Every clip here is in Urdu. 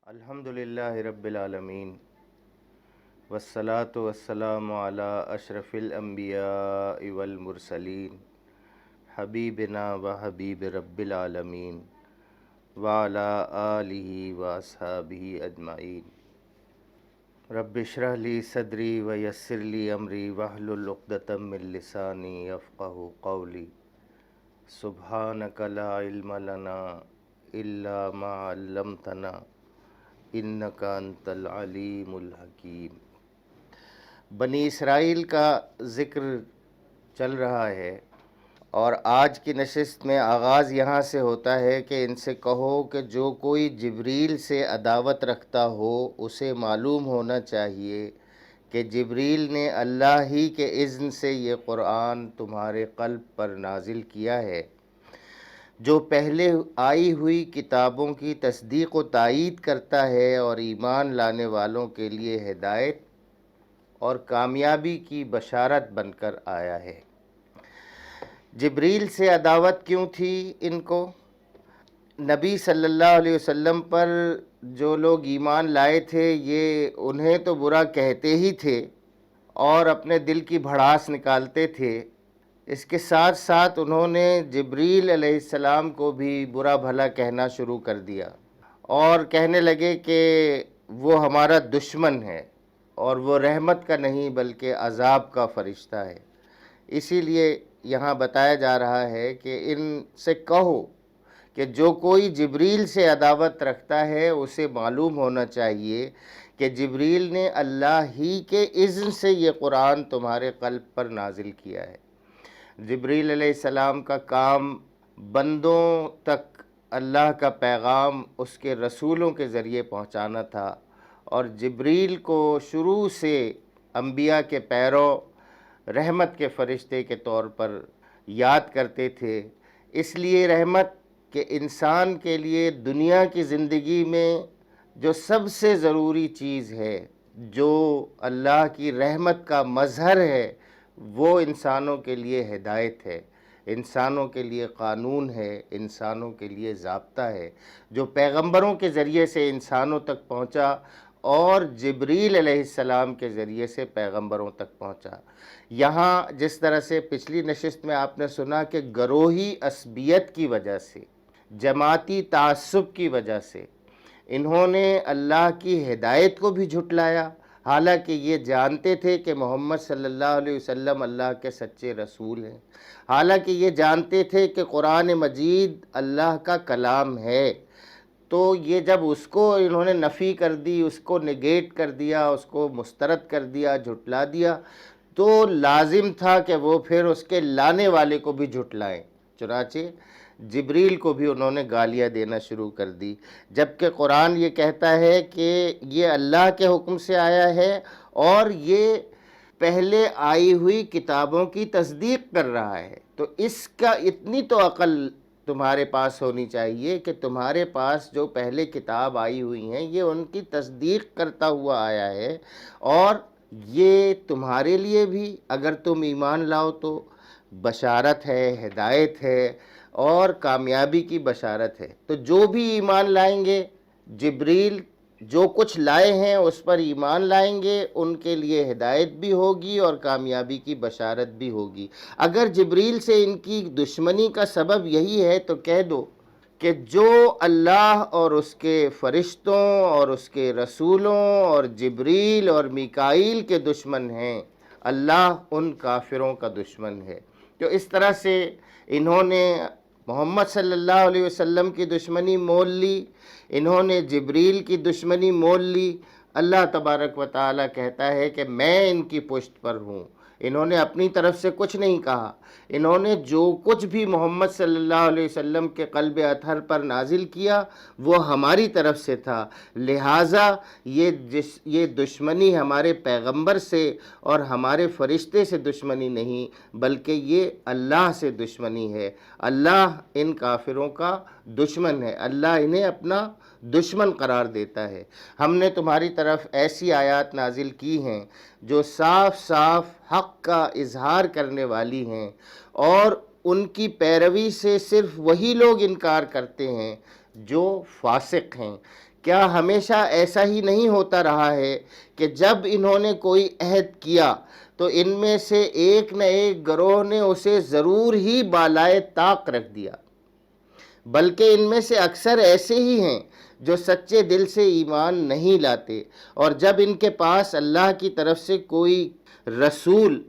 الحمدللہ رب العالمین والصلاة والسلام علی اشرف الانبیاء والمرسلین حبیبنا و حبیب رب العالمین وعلی آلہ و اصحابہ اجمعین۔ رب اشرح لی صدری ویسر لی امری واحلل عقدۃ من لسانی یفقہوا قولی۔ سبحانک لا علم لنا الا ما علمتنا انک انت العلیم الحکیم۔ بنی اسرائیل کا ذکر چل رہا ہے اور آج کی نشست میں آغاز یہاں سے ہوتا ہے کہ ان سے کہو کہ جو کوئی جبریل سے عداوت رکھتا ہو اسے معلوم ہونا چاہیے کہ جبریل نے اللہ ہی کے اذن سے یہ قرآن تمہارے قلب پر نازل کیا ہے، جو پہلے آئی ہوئی کتابوں کی تصدیق و تائید کرتا ہے اور ایمان لانے والوں کے لیے ہدایت اور کامیابی کی بشارت بن کر آیا ہے۔ جبریل سے عداوت کیوں تھی ان کو؟ نبی صلی اللہ علیہ وسلم پر جو لوگ ایمان لائے تھے یہ انہیں تو برا کہتے ہی تھے اور اپنے دل کی بھڑاس نکالتے تھے، اس کے ساتھ ساتھ انہوں نے جبریل علیہ السلام کو بھی برا بھلا کہنا شروع کر دیا اور کہنے لگے کہ وہ ہمارا دشمن ہے اور وہ رحمت کا نہیں بلکہ عذاب کا فرشتہ ہے۔ اسی لیے یہاں بتایا جا رہا ہے کہ ان سے کہو کہ جو کوئی جبریل سے عداوت رکھتا ہے اسے معلوم ہونا چاہیے کہ جبریل نے اللہ ہی کے اذن سے یہ قرآن تمہارے قلب پر نازل کیا ہے۔ جبریل علیہ السلام کا کام بندوں تک اللہ کا پیغام اس کے رسولوں کے ذریعے پہنچانا تھا، اور جبریل کو شروع سے انبیاء کے پیرو رحمت کے فرشتے کے طور پر یاد کرتے تھے۔ اس لیے رحمت کہ انسان کے لیے دنیا کی زندگی میں جو سب سے ضروری چیز ہے، جو اللہ کی رحمت کا مظہر ہے، وہ انسانوں کے لیے ہدایت ہے، انسانوں کے لیے قانون ہے، انسانوں کے لیے ضابطہ ہے، جو پیغمبروں کے ذریعے سے انسانوں تک پہنچا اور جبریل علیہ السلام کے ذریعے سے پیغمبروں تک پہنچا۔ یہاں جس طرح سے پچھلی نشست میں آپ نے سنا کہ گروہی عصبیت کی وجہ سے، جماعتی تعصب کی وجہ سے انہوں نے اللہ کی ہدایت کو بھی جھٹلایا، حالانکہ یہ جانتے تھے کہ محمد صلی اللہ علیہ وسلم اللہ کے سچے رسول ہیں، حالانکہ یہ جانتے تھے کہ قرآن مجید اللہ کا کلام ہے، تو یہ جب اس کو انہوں نے نفی کر دی، اس کو نگیٹ کر دیا، اس کو مسترد کر دیا، جھٹلا دیا، تو لازم تھا کہ وہ پھر اس کے لانے والے کو بھی جھٹلائیں۔ چنانچہ جبریل کو بھی انہوں نے گالیاں دینا شروع کر دی، جبکہ قرآن یہ کہتا ہے کہ یہ اللہ کے حکم سے آیا ہے اور یہ پہلے آئی ہوئی کتابوں کی تصدیق کر رہا ہے۔ تو اس کا اتنی تو عقل تمہارے پاس ہونی چاہیے کہ تمہارے پاس جو پہلے کتاب آئی ہوئی ہیں یہ ان کی تصدیق کرتا ہوا آیا ہے، اور یہ تمہارے لیے بھی اگر تم ایمان لاؤ تو بشارت ہے، ہدایت ہے اور کامیابی کی بشارت ہے۔ تو جو بھی ایمان لائیں گے، جبریل جو کچھ لائے ہیں اس پر ایمان لائیں گے، ان کے لیے ہدایت بھی ہوگی اور کامیابی کی بشارت بھی ہوگی۔ اگر جبریل سے ان کی دشمنی کا سبب یہی ہے تو کہہ دو کہ جو اللہ اور اس کے فرشتوں اور اس کے رسولوں اور جبریل اور میکائیل کے دشمن ہیں، اللہ ان کافروں کا دشمن ہے۔ تو اس طرح سے انہوں نے محمد صلی اللہ علیہ وسلم کی دشمنی مول لی، انہوں نے جبریل کی دشمنی مول لی۔ اللہ تبارک و تعالیٰ کہتا ہے کہ میں ان کی پشت پر ہوں۔ انہوں نے اپنی طرف سے کچھ نہیں کہا، انہوں نے جو کچھ بھی محمد صلی اللہ علیہ وسلم کے قلب اطہر پر نازل کیا وہ ہماری طرف سے تھا، لہٰذا یہ دشمنی ہمارے پیغمبر سے اور ہمارے فرشتے سے دشمنی نہیں بلکہ یہ اللہ سے دشمنی ہے۔ اللہ ان کافروں کا دشمن ہے، اللہ انہیں اپنا دشمن قرار دیتا ہے۔ ہم نے تمہاری طرف ایسی آیات نازل کی ہیں جو صاف صاف حق کا اظہار کرنے والی ہیں، اور ان کی پیروی سے صرف وہی لوگ انکار کرتے ہیں جو فاسق ہیں، کیا ہمیشہ ایسا ہی نہیں ہوتا رہا ہے کہ جب انہوں نے کوئی عہد کیا تو ان میں سے ایک نہ ایک گروہ نے اسے ضرور ہی بالائے طاق رکھ دیا؟ بلکہ ان میں سے اکثر ایسے ہی ہیں جو سچے دل سے ایمان نہیں لاتے، اور جب ان کے پاس اللہ کی طرف سے کوئی رسول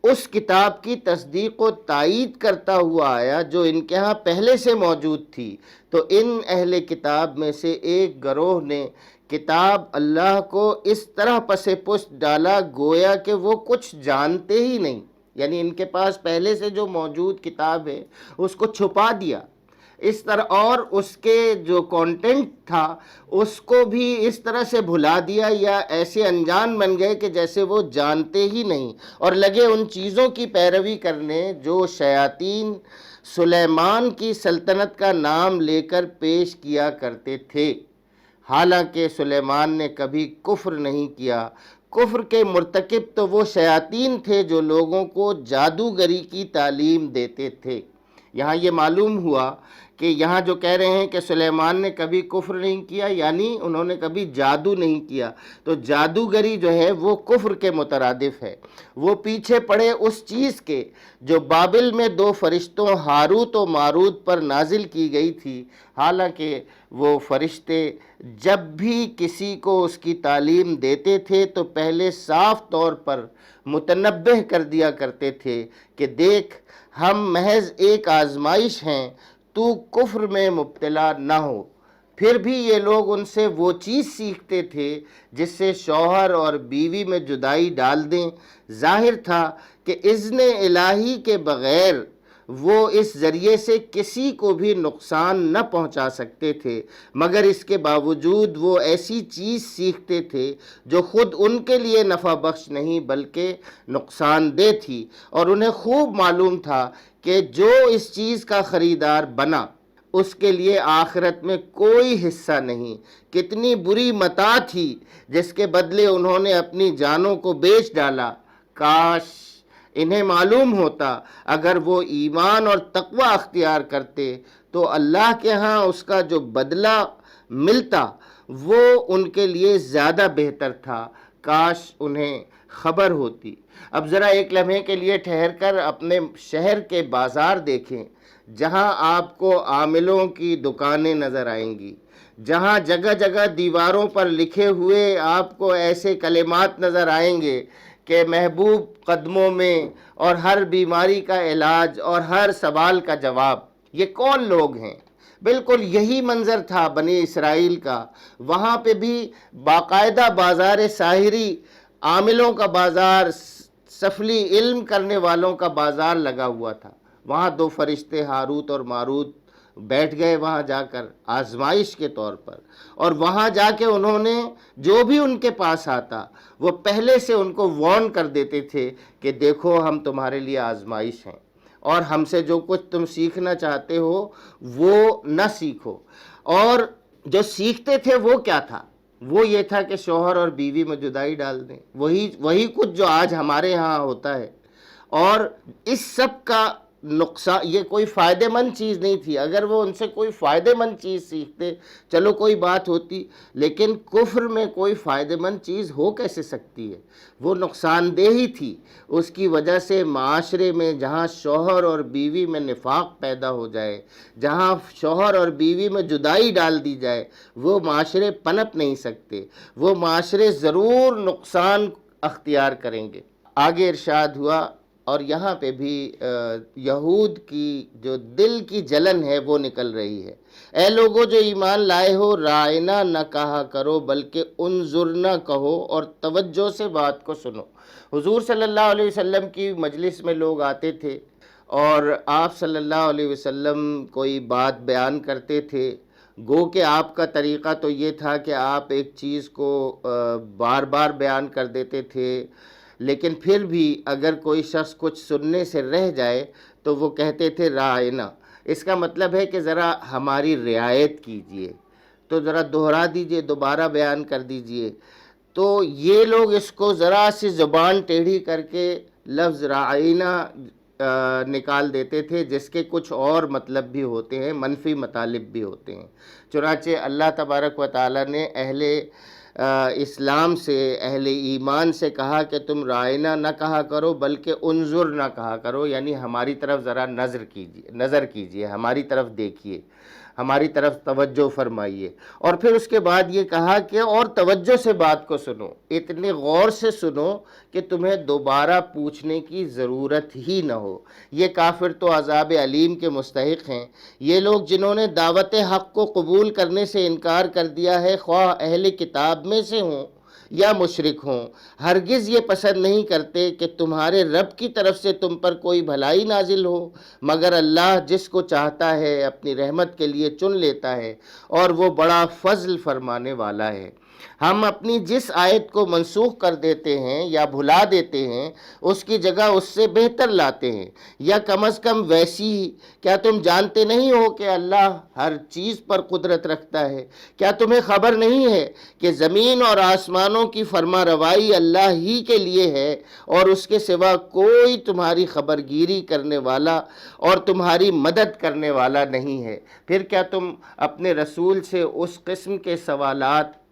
اس کتاب کی تصدیق و تائید کرتا ہوا آیا جو ان کے ہاں پہلے سے موجود تھی، تو ان اہل کتاب میں سے ایک گروہ نے کتاب اللہ کو اس طرح پس پشت ڈالا گویا کہ وہ کچھ جانتے ہی نہیں، یعنی ان کے پاس پہلے سے جو موجود کتاب ہے اس کو چھپا دیا اس طرح، اور اس کے جو کانٹینٹ تھا اس کو بھی اس طرح سے بھلا دیا یا ایسے انجان بن گئے کہ جیسے وہ جانتے ہی نہیں، اور لگے ان چیزوں کی پیروی کرنے جو شیاطین سلیمان کی سلطنت کا نام لے کر پیش کیا کرتے تھے، حالانکہ سلیمان نے کبھی کفر نہیں کیا۔ کفر کے مرتکب تو وہ شیاطین تھے جو لوگوں کو جادوگری کی تعلیم دیتے تھے۔ یہاں یہ معلوم ہوا کہ یہاں جو کہہ رہے ہیں کہ سلیمان نے کبھی کفر نہیں کیا، یعنی انہوں نے کبھی جادو نہیں کیا، تو جادوگری جو ہے وہ کفر کے مترادف ہے۔ وہ پیچھے پڑے اس چیز کے جو بابل میں دو فرشتوں ہاروت و ماروت پر نازل کی گئی تھی، حالانکہ وہ فرشتے جب بھی کسی کو اس کی تعلیم دیتے تھے تو پہلے صاف طور پر متنبہ کر دیا کرتے تھے کہ دیکھ، ہم محض ایک آزمائش ہیں، تو کفر میں مبتلا نہ ہو۔ پھر بھی یہ لوگ ان سے وہ چیز سیکھتے تھے جس سے شوہر اور بیوی میں جدائی ڈال دیں۔ ظاہر تھا کہ اذن الہی کے بغیر وہ اس ذریعے سے کسی کو بھی نقصان نہ پہنچا سکتے تھے، مگر اس کے باوجود وہ ایسی چیز سیکھتے تھے جو خود ان کے لیے نفع بخش نہیں بلکہ نقصان دہ تھی، اور انہیں خوب معلوم تھا کہ جو اس چیز کا خریدار بنا اس کے لیے آخرت میں کوئی حصہ نہیں۔ کتنی بری متاع تھی جس کے بدلے انہوں نے اپنی جانوں کو بیچ ڈالا۔ کاش انہیں معلوم ہوتا اگر وہ ایمان اور تقوی اختیار کرتے تو اللہ کے ہاں اس کا جو بدلہ ملتا وہ ان کے لیے زیادہ بہتر تھا، کاش انہیں خبر ہوتی۔ اب ذرا ایک لمحے کے لیے ٹھہر کر اپنے شہر کے بازار دیکھیں، جہاں آپ کو عاملوں کی دکانیں نظر آئیں گی، جہاں جگہ جگہ دیواروں پر لکھے ہوئے آپ کو ایسے کلمات نظر آئیں گے کہ محبوب قدموں میں، اور ہر بیماری کا علاج اور ہر سوال کا جواب۔ یہ کون لوگ ہیں؟ بالکل یہی منظر تھا بنی اسرائیل کا۔ وہاں پہ بھی باقاعدہ بازار ساحری، عاملوں کا بازار، سفلی علم کرنے والوں کا بازار لگا ہوا تھا۔ وہاں دو فرشتے ہاروت اور ماروت بیٹھ گئے وہاں جا کر آزمائش کے طور پر، اور وہاں جا کے انہوں نے جو بھی ان کے پاس آتا وہ پہلے سے ان کو وارن کر دیتے تھے کہ دیکھو ہم تمہارے لیے آزمائش ہیں، اور ہم سے جو کچھ تم سیکھنا چاہتے ہو وہ نہ سیکھو۔ اور جو سیکھتے تھے وہ کیا تھا؟ وہ یہ تھا کہ شوہر اور بیوی میں جدائی ڈال دیں، وہی کچھ جو آج ہمارے ہاں ہوتا ہے۔ اور اس سب کا نقصان، یہ کوئی فائدہ مند چیز نہیں تھی۔ اگر وہ ان سے کوئی فائدہ مند چیز سیکھتے چلو کوئی بات ہوتی، لیکن کفر میں کوئی فائدہ مند چیز ہو کیسے سکتی ہے؟ وہ نقصان دہ ہی تھی۔ اس کی وجہ سے معاشرے میں جہاں شوہر اور بیوی میں نفاق پیدا ہو جائے، جہاں شوہر اور بیوی میں جدائی ڈال دی جائے، وہ معاشرے پنپ نہیں سکتے، وہ معاشرے ضرور نقصان اختیار کریں گے۔ آگے ارشاد ہوا، اور یہاں پہ بھی یہود کی جو دل کی جلن ہے وہ نکل رہی ہے۔ اے لوگو جو ایمان لائے ہو، رائنا نہ کہا کرو بلکہ انظرنا کہو، اور توجہ سے بات کو سنو۔ حضور صلی اللہ علیہ وسلم کی مجلس میں لوگ آتے تھے اور آپ صلی اللہ علیہ وسلم کوئی بات بیان کرتے تھے، گو کہ آپ کا طریقہ تو یہ تھا کہ آپ ایک چیز کو بار بار بیان کر دیتے تھے، لیکن پھر بھی اگر کوئی شخص کچھ سننے سے رہ جائے تو وہ کہتے تھے رائنا۔ اس کا مطلب ہے کہ ذرا ہماری رعایت کیجئے، تو ذرا دہرا دیجئے، دوبارہ بیان کر دیجئے۔ تو یہ لوگ اس کو ذرا سی زبان ٹیڑھی کر کے لفظ رائنا نکال دیتے تھے، جس کے کچھ اور مطلب بھی ہوتے ہیں، منفی مطالب بھی ہوتے ہیں۔ چنانچہ اللہ تبارک و تعالیٰ نے اہل اسلام سے، اہل ایمان سے کہا کہ تم رائنا نہ کہا کرو بلکہ انظر نہ کہا کرو، یعنی ہماری طرف ذرا نظر کیجئے، ہماری طرف دیکھیے، ہماری طرف توجہ فرمائیے۔ اور پھر اس کے بعد یہ کہا کہ اور توجہ سے بات کو سنو، اتنے غور سے سنو کہ تمہیں دوبارہ پوچھنے کی ضرورت ہی نہ ہو۔ یہ کافر تو عذاب علیم کے مستحق ہیں۔ یہ لوگ جنہوں نے دعوت حق کو قبول کرنے سے انکار کر دیا ہے، خواہ اہل کتاب میں سے ہوں یا مشرک ہوں، ہرگز یہ پسند نہیں کرتے کہ تمہارے رب کی طرف سے تم پر کوئی بھلائی نازل ہو، مگر اللہ جس کو چاہتا ہے اپنی رحمت کے لیے چن لیتا ہے، اور وہ بڑا فضل فرمانے والا ہے۔ ہم اپنی جس آیت کو منسوخ کر دیتے ہیں یا بھلا دیتے ہیں، اس کی جگہ اس سے بہتر لاتے ہیں، یا کم از کم ویسی ہی۔ کیا تم جانتے نہیں ہو کہ اللہ ہر چیز پر قدرت رکھتا ہے؟ کیا تمہیں خبر نہیں ہے کہ زمین اور آسمانوں کی فرما روائی اللہ ہی کے لیے ہے، اور اس کے سوا کوئی تمہاری خبرگیری کرنے والا اور تمہاری مدد کرنے والا نہیں ہے؟ پھر کیا تم اپنے رسول سے اس قسم کے سوالات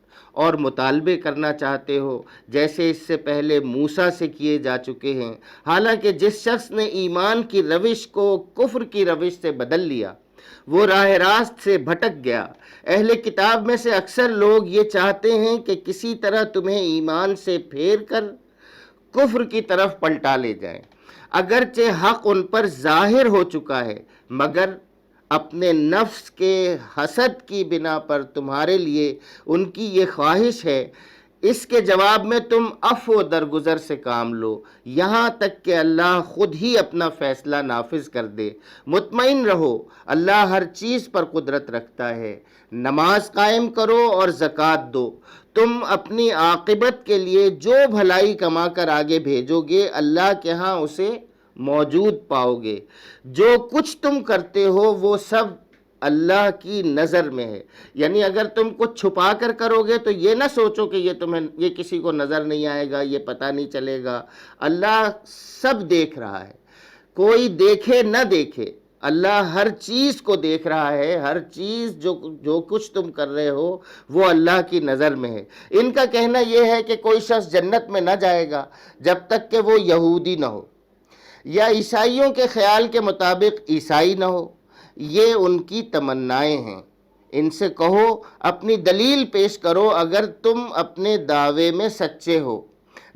اور مطالبے کرنا چاہتے ہو جیسے اس سے پہلے موسیٰ سے کیے جا چکے ہیں؟ حالانکہ جس شخص نے ایمان کی روش کو کفر کی روش سے بدل لیا، وہ راہ راست سے بھٹک گیا۔ اہل کتاب میں سے اکثر لوگ یہ چاہتے ہیں کہ کسی طرح تمہیں ایمان سے پھیر کر کفر کی طرف پلٹا لے جائیں، اگرچہ حق ان پر ظاہر ہو چکا ہے، مگر اپنے نفس کے حسد کی بنا پر تمہارے لیے ان کی یہ خواہش ہے۔ اس کے جواب میں تم عفو درگزر سے کام لو، یہاں تک کہ اللہ خود ہی اپنا فیصلہ نافذ کر دے۔ مطمئن رہو، اللہ ہر چیز پر قدرت رکھتا ہے۔ نماز قائم کرو اور زکوٰۃ دو، تم اپنی عاقبت کے لیے جو بھلائی کما کر آگے بھیجو گے، اللہ کے ہاں اسے موجود پاؤ گے۔ جو کچھ تم کرتے ہو وہ سب اللہ کی نظر میں ہے۔ یعنی اگر تم کچھ چھپا کر کرو گے تو یہ نہ سوچو کہ یہ کسی کو نظر نہیں آئے گا، یہ پتہ نہیں چلے گا۔ اللہ سب دیکھ رہا ہے، کوئی دیکھے نہ دیکھے، اللہ ہر چیز کو دیکھ رہا ہے۔ ہر چیز جو کچھ تم کر رہے ہو وہ اللہ کی نظر میں ہے۔ ان کا کہنا یہ ہے کہ کوئی شخص جنت میں نہ جائے گا جب تک کہ وہ یہودی نہ ہو، یا عیسائیوں کے خیال کے مطابق عیسائی نہ ہو۔ یہ ان کی تمنائیں ہیں۔ ان سے کہو اپنی دلیل پیش کرو اگر تم اپنے دعوے میں سچے ہو۔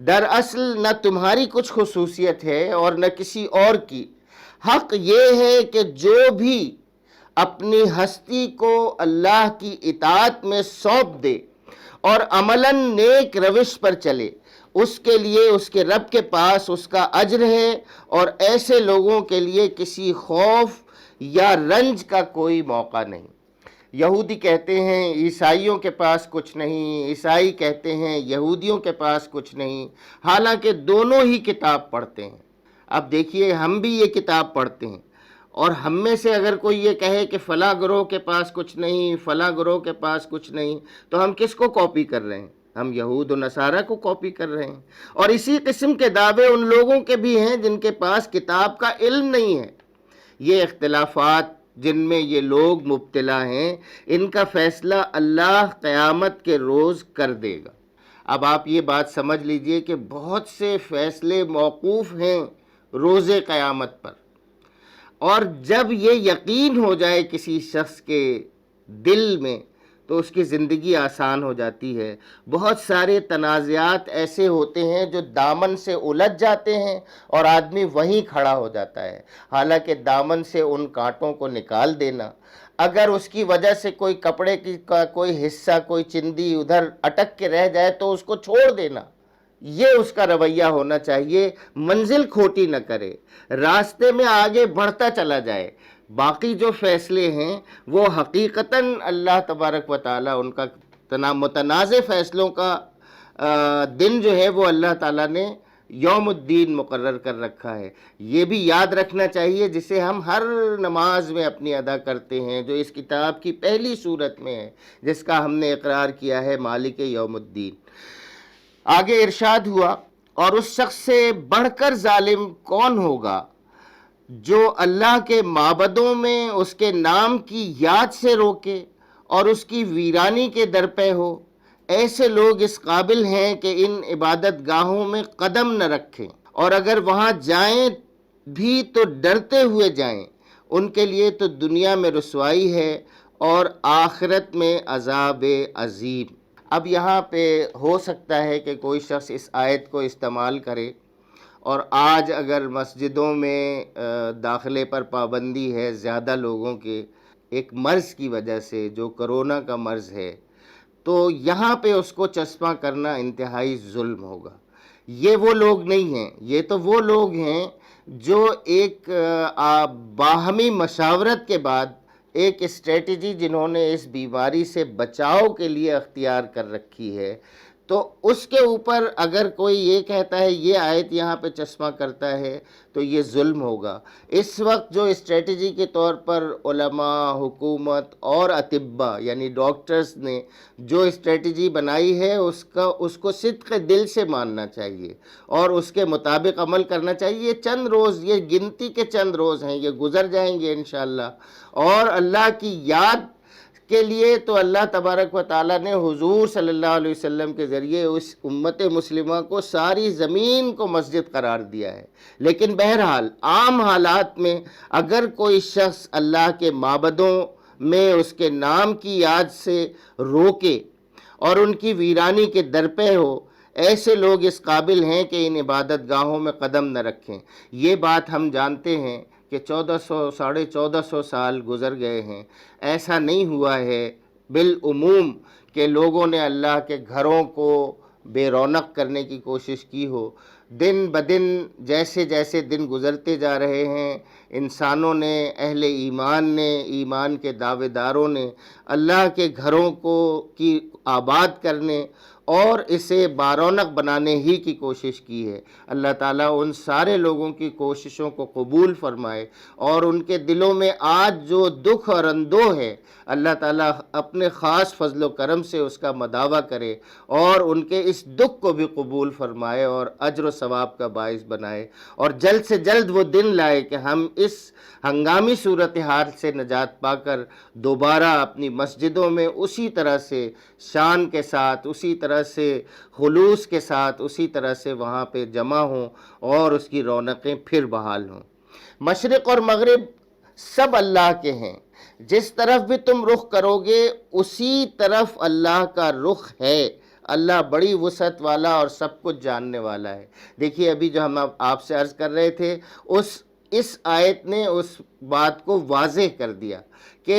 دراصل نہ تمہاری کچھ خصوصیت ہے اور نہ کسی اور کی۔ حق یہ ہے کہ جو بھی اپنی ہستی کو اللہ کی اطاعت میں سونپ دے اور عملاً نیک روش پر چلے، اس کے لیے اس کے رب کے پاس اس کا اجر ہے، اور ایسے لوگوں کے لیے کسی خوف یا رنج کا کوئی موقع نہیں۔ یہودی کہتے ہیں عیسائیوں کے پاس کچھ نہیں، عیسائی کہتے ہیں یہودیوں کے پاس کچھ نہیں، حالانکہ دونوں ہی کتاب پڑھتے ہیں۔ اب دیکھیے، ہم بھی یہ کتاب پڑھتے ہیں، اور ہم میں سے اگر کوئی یہ کہے کہ فلاں گروہ کے پاس کچھ نہیں، فلاں گروہ کے پاس کچھ نہیں، تو ہم کس کو کاپی کر رہے ہیں؟ ہم یہود و نصارہ کو کاپی کر رہے ہیں۔ اور اسی قسم کے دعوے ان لوگوں کے بھی ہیں جن کے پاس کتاب کا علم نہیں ہے۔ یہ اختلافات جن میں یہ لوگ مبتلا ہیں، ان کا فیصلہ اللہ قیامت کے روز کر دے گا۔ اب آپ یہ بات سمجھ لیجئے کہ بہت سے فیصلے موقوف ہیں روز قیامت پر، اور جب یہ یقین ہو جائے کسی شخص کے دل میں تو اس کی زندگی آسان ہو جاتی ہے۔ بہت سارے تنازعات ایسے ہوتے ہیں جو دامن سے الجھ جاتے ہیں اور آدمی وہیں کھڑا ہو جاتا ہے، حالانکہ دامن سے ان کانٹوں کو نکال دینا، اگر اس کی وجہ سے کوئی کپڑے کا کوئی حصہ، کوئی چندی ادھر اٹک کے رہ جائے تو اس کو چھوڑ دینا، یہ اس کا رویہ ہونا چاہیے۔ منزل کھوٹی نہ کرے، راستے میں آگے بڑھتا چلا جائے۔ باقی جو فیصلے ہیں وہ حقیقتاً اللہ تبارک و تعالیٰ ان کا متنازع فیصلوں کا دن جو ہے وہ اللہ تعالیٰ نے یوم الدین مقرر کر رکھا ہے۔ یہ بھی یاد رکھنا چاہیے، جسے ہم ہر نماز میں اپنی ادا کرتے ہیں، جو اس کتاب کی پہلی صورت میں ہے، جس کا ہم نے اقرار کیا ہے مالک یوم الدین۔ آگے ارشاد ہوا، اور اس شخص سے بڑھ کر ظالم کون ہوگا جو اللہ کے معبدوں میں اس کے نام کی یاد سے روکے اور اس کی ویرانی کے درپے ہو، ایسے لوگ اس قابل ہیں کہ ان عبادت گاہوں میں قدم نہ رکھیں، اور اگر وہاں جائیں بھی تو ڈرتے ہوئے جائیں۔ ان کے لیے تو دنیا میں رسوائی ہے اور آخرت میں عذاب عظیم۔ اب یہاں پہ ہو سکتا ہے کہ کوئی شخص اس آیت کو استعمال کرے، اور آج اگر مسجدوں میں داخلے پر پابندی ہے زیادہ لوگوں کے ایک مرض کی وجہ سے جو کرونا کا مرض ہے، تو یہاں پہ اس کو چسپاں کرنا انتہائی ظلم ہوگا۔ یہ وہ لوگ نہیں ہیں، یہ تو وہ لوگ ہیں جو ایک باہمی مشاورت کے بعد ایک اسٹریٹجی جنہوں نے اس بیماری سے بچاؤ کے لیے اختیار کر رکھی ہے، تو اس کے اوپر اگر کوئی یہ کہتا ہے یہ آیت یہاں پہ چشمہ کرتا ہے تو یہ ظلم ہوگا۔ اس وقت جو اسٹریٹجی کے طور پر علماء، حکومت اور اطباء یعنی ڈاکٹرز نے جو اسٹریٹجی بنائی ہے اس کو صدق دل سے ماننا چاہیے اور اس کے مطابق عمل کرنا چاہیے۔ یہ چند روز، یہ گنتی کے چند روز ہیں، یہ گزر جائیں گے انشاءاللہ، اور اللہ کی یاد کے لیے تو اللہ تبارک و تعالیٰ نے حضور صلی اللہ علیہ وسلم کے ذریعے اس امت مسلمہ کو ساری زمین کو مسجد قرار دیا ہے۔ لیکن بہرحال عام حالات میں اگر کوئی شخص اللہ کے معبدوں میں اس کے نام کی یاد سے روکے اور ان کی ویرانی کے درپے ہو، ایسے لوگ اس قابل ہیں کہ ان عبادت گاہوں میں قدم نہ رکھیں۔ یہ بات ہم جانتے ہیں کہ 1400 سال گزر گئے ہیں، ایسا نہیں ہوا ہے بالعموم کہ لوگوں نے اللہ کے گھروں کو بے رونق کرنے کی کوشش کی ہو۔ دن بدن جیسے جیسے دن گزرتے جا رہے ہیں، انسانوں نے، اہل ایمان نے، ایمان کے دعوے داروں نے اللہ کے گھروں کی آباد کرنے اور اسے بارونق بنانے ہی کی کوشش کی ہے۔ اللہ تعالیٰ ان سارے لوگوں کی کوششوں کو قبول فرمائے، اور ان کے دلوں میں آج جو دکھ اور اندوہ ہے، اللہ تعالیٰ اپنے خاص فضل و کرم سے اس کا مداوع کرے اور ان کے اس دکھ کو بھی قبول فرمائے اور اجر و ثواب کا باعث بنائے، اور جلد سے جلد وہ دن لائے کہ ہم اس ہنگامی صورتحال سے نجات پا کر دوبارہ اپنی مسجدوں میں اسی طرح سے شان کے ساتھ، اسی طرح سے خلوص کے ساتھ، اسی طرح سے وہاں پہ جمع ہوں اور اس کی رونقیں پھر بحال ہوں۔ مشرق اور مغرب سب اللہ کے ہیں، جس طرف بھی تم رخ کرو گے اسی طرف اللہ کا رخ ہے۔ اللہ بڑی وسعت والا اور سب کچھ جاننے والا ہے۔ دیکھیے ابھی جو ہم آپ سے عرض کر رہے تھے، اس آیت نے اس بات کو واضح کر دیا کہ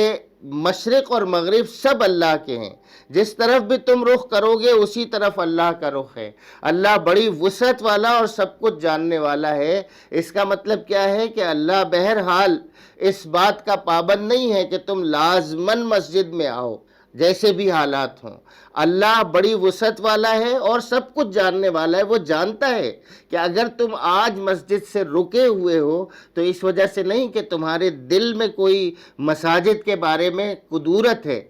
مشرق اور مغرب سب اللہ کے ہیں، جس طرف بھی تم رخ کرو گے اسی طرف اللہ کا رخ ہے۔ اللہ بڑی وسعت والا اور سب کچھ جاننے والا ہے۔ اس کا مطلب کیا ہے کہ اللہ بہرحال اس بات کا پابند نہیں ہے کہ تم لازماً مسجد میں آؤ جیسے بھی حالات ہوں۔ اللہ بڑی وسعت والا ہے اور سب کچھ جاننے والا ہے۔ وہ جانتا ہے کہ اگر تم آج مسجد سے رکے ہوئے ہو تو اس وجہ سے نہیں کہ تمہارے دل میں کوئی مساجد کے بارے میں قدورت ہے۔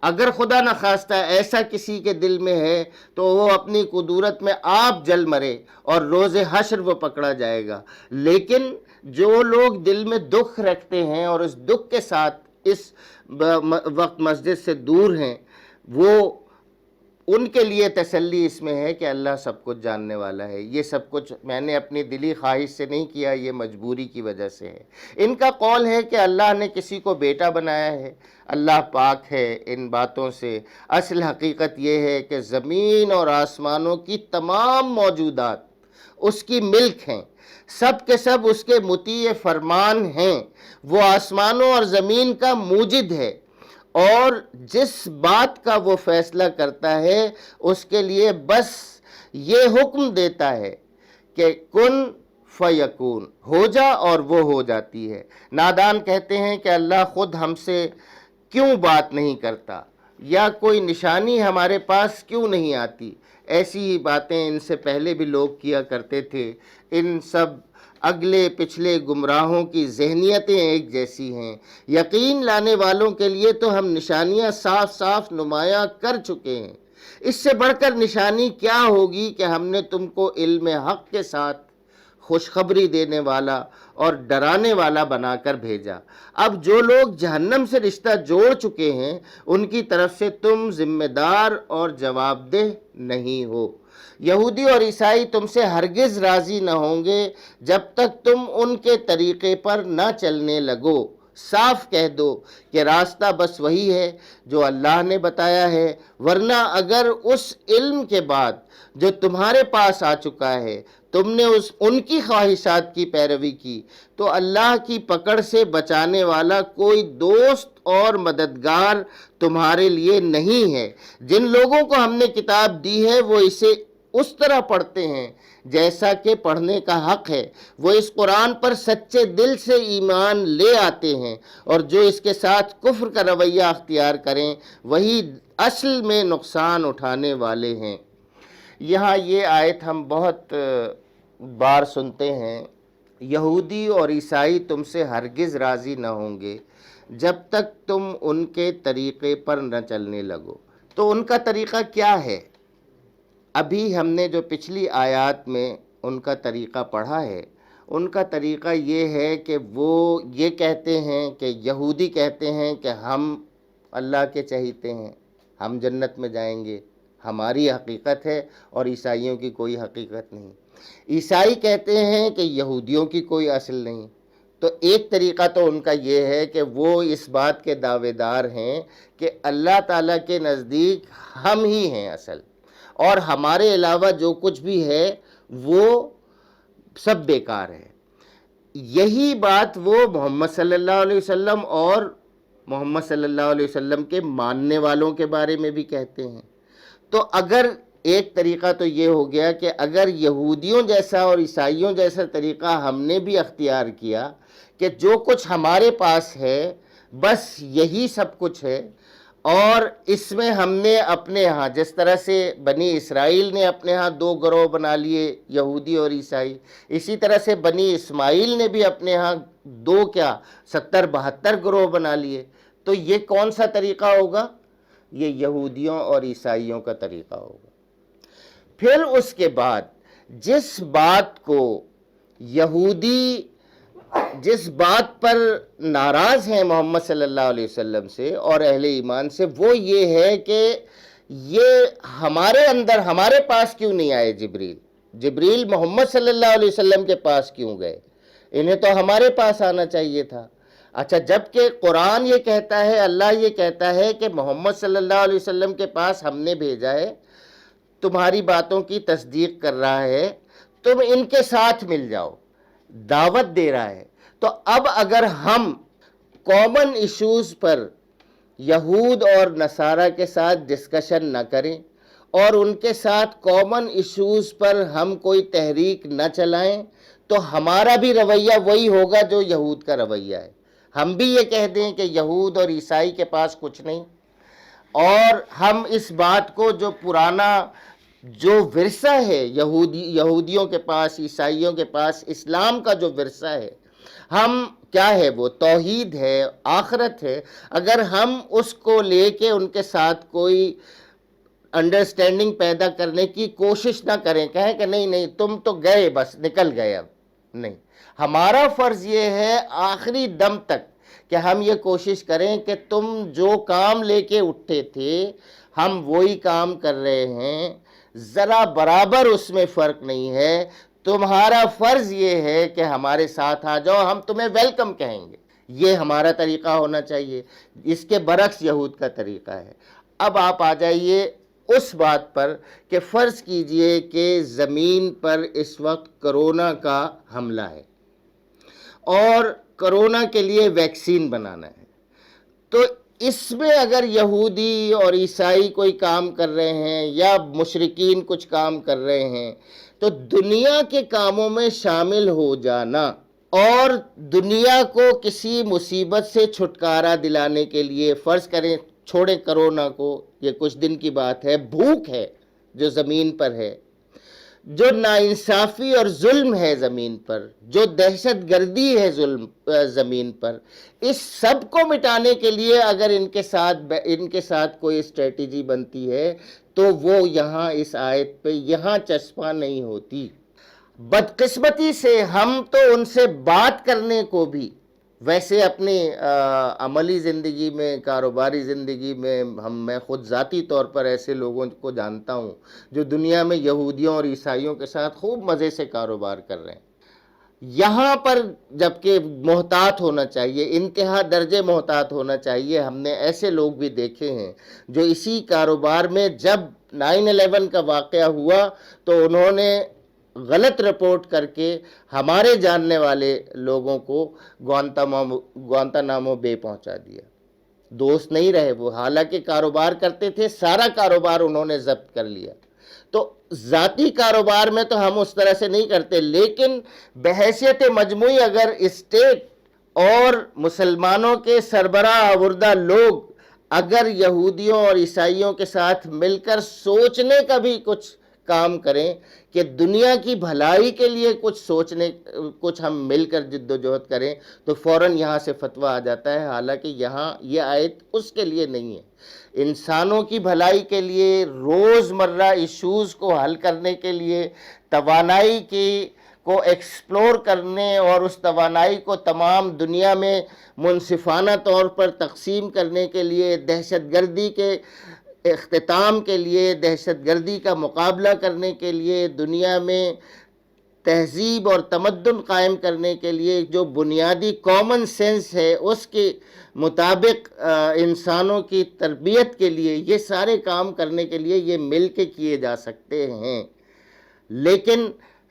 اگر خدا نخواستہ ایسا کسی کے دل میں ہے تو وہ اپنی قدورت میں آپ جل مرے اور روز حشر وہ پکڑا جائے گا۔ لیکن جو لوگ دل میں دکھ رکھتے ہیں اور اس دکھ کے ساتھ اس وقت مسجد سے دور ہیں، وہ ان کے لیے تسلی اس میں ہے کہ اللہ سب کچھ جاننے والا ہے۔ یہ سب کچھ میں نے اپنی دلی خواہش سے نہیں کیا، یہ مجبوری کی وجہ سے ہے۔ ان کا قول ہے کہ اللہ نے کسی کو بیٹا بنایا ہے۔ اللہ پاک ہے ان باتوں سے۔ اصل حقیقت یہ ہے کہ زمین اور آسمانوں کی تمام موجودات اس کی ملک ہیں، سب کے سب اس کے مطیع فرمان ہیں۔ وہ آسمانوں اور زمین کا موجد ہے، اور جس بات کا وہ فیصلہ کرتا ہے اس کے لیے بس یہ حکم دیتا ہے کہ کن فیکون، ہو جا، اور وہ ہو جاتی ہے۔ نادان کہتے ہیں کہ اللہ خود ہم سے کیوں بات نہیں کرتا، یا کوئی نشانی ہمارے پاس کیوں نہیں آتی۔ ایسی ہی باتیں ان سے پہلے بھی لوگ کیا کرتے تھے۔ ان سب اگلے پچھلے گمراہوں کی ذہنیتیں ایک جیسی ہیں۔ یقین لانے والوں کے لیے تو ہم نشانیاں صاف صاف نمایاں کر چکے ہیں۔ اس سے بڑھ کر نشانی کیا ہوگی کہ ہم نے تم کو علم حق کے ساتھ خوشخبری دینے والا اور ڈرانے والا بنا کر بھیجا۔ اب جو لوگ جہنم سے رشتہ جوڑ چکے ہیں ان کی طرف سے تم ذمہ دار اور جواب دہ نہیں ہو۔ یہودی اور عیسائی تم سے ہرگز راضی نہ ہوں گے جب تک تم ان کے طریقے پر نہ چلنے لگو۔ صاف کہہ دو کہ راستہ بس وہی ہے جو اللہ نے بتایا ہے، ورنہ اگر اس علم کے بعد جو تمہارے پاس آ چکا ہے تم نے ان کی خواہشات کی پیروی کی تو اللہ کی پکڑ سے بچانے والا کوئی دوست اور مددگار تمہارے لیے نہیں ہے۔ جن لوگوں کو ہم نے کتاب دی ہے وہ اسے اس طرح پڑھتے ہیں جیسا کہ پڑھنے کا حق ہے، وہ اس قرآن پر سچے دل سے ایمان لے آتے ہیں، اور جو اس کے ساتھ کفر کا رویہ اختیار کریں وہی اصل میں نقصان اٹھانے والے ہیں۔ یہاں یہ آیت ہم بہت بار سنتے ہیں، یہودی اور عیسائی تم سے ہرگز راضی نہ ہوں گے جب تک تم ان کے طریقے پر نہ چلنے لگو۔ تو ان کا طریقہ کیا ہے؟ ابھی ہم نے جو پچھلی آیات میں ان کا طریقہ پڑھا ہے، ان کا طریقہ یہ ہے کہ وہ یہ کہتے ہیں کہ یہودی کہتے ہیں کہ ہم اللہ کے چہیتے ہیں، ہم جنت میں جائیں گے، ہماری حقیقت ہے، اور عیسائیوں کی کوئی حقیقت نہیں۔ عیسائی کہتے ہیں کہ یہودیوں کی کوئی اصل نہیں۔ تو ایک طریقہ تو ان کا یہ ہے کہ وہ اس بات کے دعوے دار ہیں کہ اللہ تعالیٰ کے نزدیک ہم ہی ہیں اصل، اور ہمارے علاوہ جو کچھ بھی ہے وہ سب بیکار ہے۔ یہی بات وہ محمد صلی اللہ علیہ وسلم اور محمد صلی اللہ علیہ وسلم کے ماننے والوں کے بارے میں بھی کہتے ہیں۔ تو اگر ایک طریقہ تو یہ ہو گیا کہ اگر یہودیوں جیسا اور عیسائیوں جیسا طریقہ ہم نے بھی اختیار کیا کہ جو کچھ ہمارے پاس ہے بس یہی سب کچھ ہے، اور اس میں ہم نے اپنے ہاں جس طرح سے بنی اسرائیل نے اپنے ہاں دو گروہ بنا لیے، یہودی اور عیسائی، اسی طرح سے بنی اسماعیل نے بھی اپنے ہاں 72 گروہ بنا لیے۔ تو یہ کون سا طریقہ ہوگا؟ یہ یہودیوں اور عیسائیوں کا طریقہ ہوگا۔ پھر اس کے بعد جس بات کو یہودی جس بات پر ناراض ہیں محمد صلی اللہ علیہ وسلم سے اور اہل ایمان سے، وہ یہ ہے کہ یہ ہمارے اندر ہمارے پاس کیوں نہیں آئے جبریل محمد صلی اللہ علیہ وسلم کے پاس کیوں گئے؟ انہیں تو ہمارے پاس آنا چاہیے تھا۔ اچھا، جبکہ قرآن یہ کہتا ہے، اللہ یہ کہتا ہے کہ محمد صلی اللہ علیہ وسلم کے پاس ہم نے بھیجا ہے، تمہاری باتوں کی تصدیق کر رہا ہے، تم ان کے ساتھ مل جاؤ، دعوت دے رہا ہے۔ تو اب اگر ہم کامن ایشوز پر یہود اور نصارہ کے ساتھ ڈسکشن نہ کریں اور ان کے ساتھ کامن ایشوز پر ہم کوئی تحریک نہ چلائیں تو ہمارا بھی رویہ وہی ہوگا جو یہود کا رویہ ہے۔ ہم بھی یہ کہہ دیں کہ یہود اور عیسائی کے پاس کچھ نہیں، اور ہم اس بات کو جو پرانا جو ورثہ ہے یہودیوں کے پاس، عیسائیوں کے پاس، اسلام کا جو ورثہ ہے، ہم کیا ہے، وہ توحید ہے، آخرت ہے، اگر ہم اس کو لے کے ان کے ساتھ کوئی انڈرسٹینڈنگ پیدا کرنے کی کوشش نہ کریں، کہیں کہ نہیں تم تو گئے، بس نکل گئے، اب نہیں۔ ہمارا فرض یہ ہے آخری دم تک کہ ہم یہ کوشش کریں کہ تم جو کام لے کے اٹھے تھے ہم وہی کام کر رہے ہیں، ذرا برابر اس میں فرق نہیں ہے، تمہارا فرض یہ ہے کہ ہمارے ساتھ آ جاؤ، ہم تمہیں ویلکم کہیں گے۔ یہ ہمارا طریقہ ہونا چاہیے، اس کے برعکس یہود کا طریقہ ہے۔ اب آپ آ جائیے اس بات پر کہ فرض کیجئے کہ زمین پر اس وقت کرونا کا حملہ ہے اور کرونا کے لیے ویکسین بنانا ہے، تو اس میں اگر یہودی اور عیسائی کوئی کام کر رہے ہیں یا مشرکین کچھ کام کر رہے ہیں تو دنیا کے کاموں میں شامل ہو جانا اور دنیا کو کسی مصیبت سے چھٹکارا دلانے کے لیے، فرض کریں چھوڑیں کرونا کو، یہ کچھ دن کی بات ہے، بھوک ہے جو زمین پر ہے، جو ناانصافی اور ظلم ہے زمین پر، جو دہشت گردی ہے زمین پر، اس سب کو مٹانے کے لیے اگر ان کے ساتھ کوئی اسٹریٹجی بنتی ہے تو وہ یہاں اس آیت پہ یہاں چسپاں نہیں ہوتی۔ بدقسمتی سے ہم تو ان سے بات کرنے کو بھی، ویسے اپنی عملی زندگی میں، کاروباری زندگی میں میں خود ذاتی طور پر ایسے لوگوں کو جانتا ہوں جو دنیا میں یہودیوں اور عیسائیوں کے ساتھ خوب مزے سے کاروبار کر رہے ہیں۔ یہاں پر جبکہ محتاط ہونا چاہیے، انتہا درجے محتاط ہونا چاہیے۔ ہم نے ایسے لوگ بھی دیکھے ہیں جو اسی کاروبار میں، جب 9/11 کا واقعہ ہوا تو انہوں نے غلط رپورٹ کر کے ہمارے جاننے والے لوگوں کو گوانتانامو بے پہنچا دیا۔ دوست نہیں رہے وہ، حالانکہ کاروبار کرتے تھے، سارا کاروبار انہوں نے ضبط کر لیا۔ تو ذاتی کاروبار میں تو ہم اس طرح سے نہیں کرتے، لیکن بحیثیت مجموعی اگر اسٹیٹ اور مسلمانوں کے سربراہ آوردہ لوگ اگر یہودیوں اور عیسائیوں کے ساتھ مل کر سوچنے کا بھی کچھ کام کریں کہ دنیا کی بھلائی کے لیے کچھ ہم مل کر جد و جہد کریں، تو فوراً یہاں سے فتویٰ آ جاتا ہے، حالانکہ یہاں یہ آیت اس کے لیے نہیں ہے۔ انسانوں کی بھلائی کے لیے، روزمرہ ایشوز کو حل کرنے کے لیے، توانائی کو ایکسپلور کرنے اور اس توانائی کو تمام دنیا میں منصفانہ طور پر تقسیم کرنے کے لیے، دہشت گردی کے اختتام کے لیے، دہشت گردی کا مقابلہ کرنے کے لیے، دنیا میں تہذیب اور تمدن قائم کرنے کے لیے جو بنیادی کامن سینس ہے اس کے مطابق انسانوں کی تربیت کے لیے، یہ سارے کام کرنے کے لیے یہ مل کے کیے جا سکتے ہیں۔ لیکن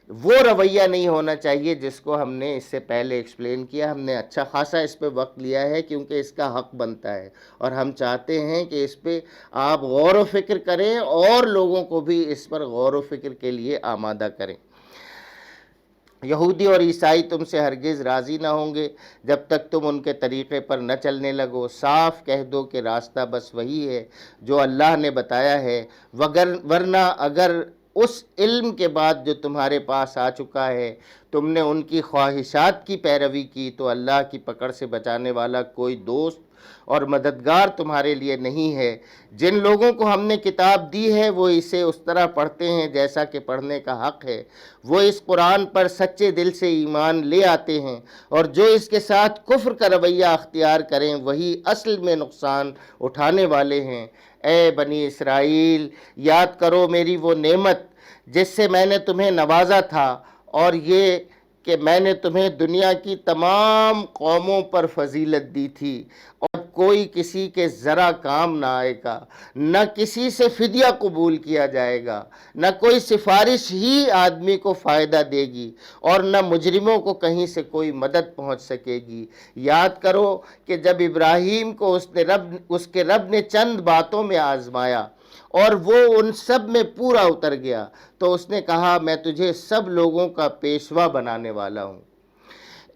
وہ رویہ نہیں ہونا چاہیے جس کو ہم نے اس سے پہلے ایکسپلین کیا۔ ہم نے اچھا خاصا اس پہ وقت لیا ہے کیونکہ اس کا حق بنتا ہے، اور ہم چاہتے ہیں کہ اس پہ آپ غور و فکر کریں اور لوگوں کو بھی اس پر غور و فکر کے لیے آمادہ کریں۔ یہودی اور عیسائی تم سے ہرگز راضی نہ ہوں گے جب تک تم ان کے طریقے پر نہ چلنے لگو۔ صاف کہہ دو کہ راستہ بس وہی ہے جو اللہ نے بتایا ہے، ورنہ اگر اس علم کے بعد جو تمہارے پاس آ چکا ہے تم نے ان کی خواہشات کی پیروی کی، تو اللہ کی پکڑ سے بچانے والا کوئی دوست اور مددگار تمہارے لیے نہیں ہے۔ جن لوگوں کو ہم نے کتاب دی ہے وہ اسے اس طرح پڑھتے ہیں جیسا کہ پڑھنے کا حق ہے، وہ اس قرآن پر سچے دل سے ایمان لے آتے ہیں، اور جو اس کے ساتھ کفر کا رویہ اختیار کریں وہی اصل میں نقصان اٹھانے والے ہیں۔ اے بنی اسرائیل، یاد کرو میری وہ نعمت جس سے میں نے تمہیں نوازا تھا، اور یہ کہ میں نے تمہیں دنیا کی تمام قوموں پر فضیلت دی تھی، اور کوئی کسی کے ذرا کام نہ آئے گا، نہ کسی سے فدیہ قبول کیا جائے گا، نہ کوئی سفارش ہی آدمی کو فائدہ دے گی، اور نہ مجرموں کو کہیں سے کوئی مدد پہنچ سکے گی۔ یاد کرو کہ جب ابراہیم کو اس کے رب نے چند باتوں میں آزمایا اور وہ ان سب میں پورا اتر گیا، تو اس نے کہا میں تجھے سب لوگوں کا پیشوا بنانے والا ہوں۔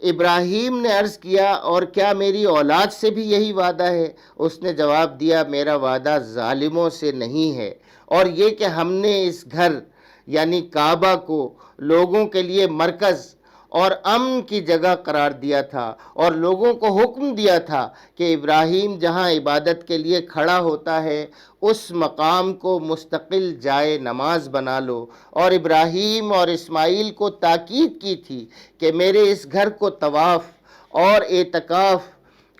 ابراہیم نے عرض کیا اور کیا میری اولاد سے بھی یہی وعدہ ہے؟ اس نے جواب دیا میرا وعدہ ظالموں سے نہیں ہے، اور یہ کہ ہم نے اس گھر یعنی کعبہ کو لوگوں کے لیے مرکز اور امن کی جگہ قرار دیا تھا، اور لوگوں کو حکم دیا تھا کہ ابراہیم جہاں عبادت کے لیے کھڑا ہوتا ہے اس مقام کو مستقل جائے نماز بنا لو، اور ابراہیم اور اسماعیل کو تاکید کی تھی کہ میرے اس گھر کو طواف اور اعتکاف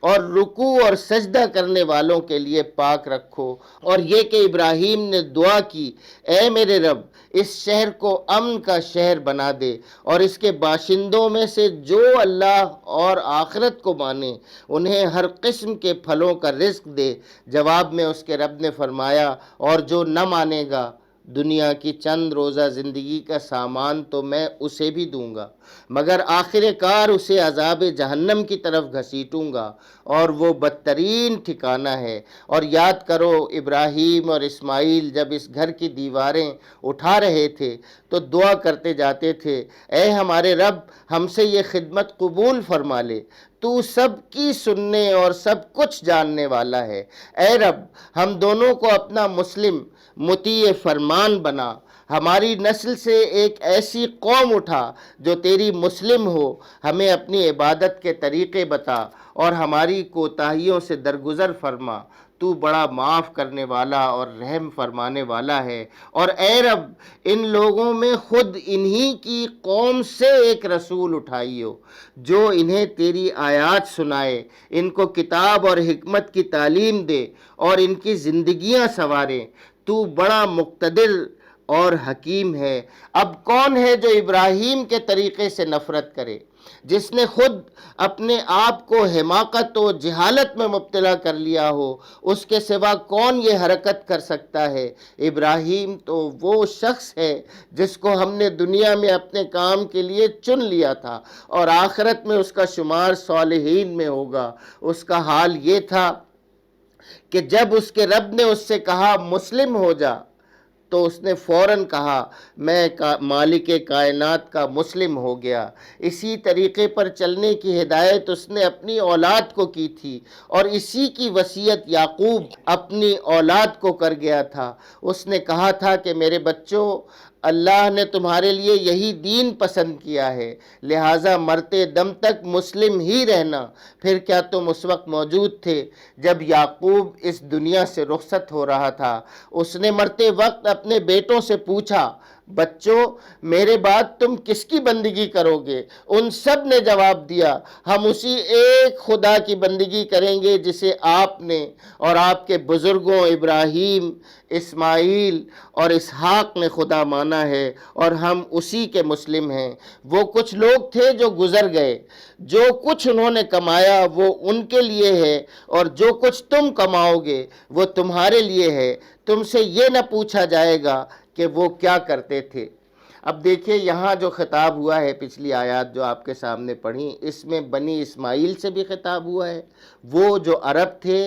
اور رکوع اور سجدہ کرنے والوں کے لیے پاک رکھو، اور یہ کہ ابراہیم نے دعا کی اے میرے رب اس شہر کو امن کا شہر بنا دے، اور اس کے باشندوں میں سے جو اللہ اور آخرت کو مانے انہیں ہر قسم کے پھلوں کا رزق دے۔ جواب میں اس کے رب نے فرمایا اور جو نہ مانے گا دنیا کی چند روزہ زندگی کا سامان تو میں اسے بھی دوں گا، مگر آخر کار اسے عذاب جہنم کی طرف گھسیٹوں گا، اور وہ بدترین ٹھکانہ ہے۔ اور یاد کرو ابراہیم اور اسماعیل جب اس گھر کی دیواریں اٹھا رہے تھے تو دعا کرتے جاتے تھے اے ہمارے رب ہم سے یہ خدمت قبول فرما لے، تو سب کی سننے اور سب کچھ جاننے والا ہے۔ اے رب ہم دونوں کو اپنا مسلم مطیع فرمان بنا، ہماری نسل سے ایک ایسی قوم اٹھا جو تیری مسلم ہو، ہمیں اپنی عبادت کے طریقے بتا اور ہماری کوتاہیوں سے درگزر فرما۔ تو بڑا معاف کرنے والا اور رحم فرمانے والا ہے، اور اے رب ان لوگوں میں خود انہی کی قوم سے ایک رسول اٹھائی ہو جو انہیں تیری آیات سنائے، ان کو کتاب اور حکمت کی تعلیم دے اور ان کی زندگیاں سنوارے، تو بڑا مقتدر اور حکیم ہے۔ اب کون ہے جو ابراہیم کے طریقے سے نفرت کرے، جس نے خود اپنے آپ کو حماقت و جہالت میں مبتلا کر لیا ہو؟ اس کے سوا کون یہ حرکت کر سکتا ہے؟ ابراہیم تو وہ شخص ہے جس کو ہم نے دنیا میں اپنے کام کے لیے چن لیا تھا اور آخرت میں اس کا شمار صالحین میں ہوگا۔ اس کا حال یہ تھا کہ جب اس کے رب نے اس سے کہا مسلم ہو جا، تو اس نے فوراً کہا میں مالک کائنات کا مسلم ہو گیا۔ اسی طریقے پر چلنے کی ہدایت اس نے اپنی اولاد کو کی تھی، اور اسی کی وصیت یعقوب اپنی اولاد کو کر گیا تھا۔ اس نے کہا تھا کہ میرے بچوں، اللہ نے تمہارے لیے یہی دین پسند کیا ہے، لہٰذا مرتے دم تک مسلم ہی رہنا۔ پھر کیا تم اس وقت موجود تھے جب یعقوب اس دنیا سے رخصت ہو رہا تھا؟ اس نے مرتے وقت اپنے بیٹوں سے پوچھا بچوں میرے بعد تم کس کی بندگی کرو گے؟ ان سب نے جواب دیا ہم اسی ایک خدا کی بندگی کریں گے جسے آپ نے اور آپ کے بزرگوں ابراہیم، اسماعیل اور اسحاق نے خدا مانا ہے، اور ہم اسی کے مسلم ہیں۔ وہ کچھ لوگ تھے جو گزر گئے، جو کچھ انہوں نے کمایا وہ ان کے لیے ہے، اور جو کچھ تم کماؤ گے وہ تمہارے لیے ہے۔ تم سے یہ نہ پوچھا جائے گا کہ وہ کیا کرتے تھے۔ اب دیکھیں یہاں جو خطاب ہوا ہے، پچھلی آیات جو آپ کے سامنے پڑھی، اس میں بنی اسماعیل سے بھی خطاب ہوا ہے، وہ جو عرب تھے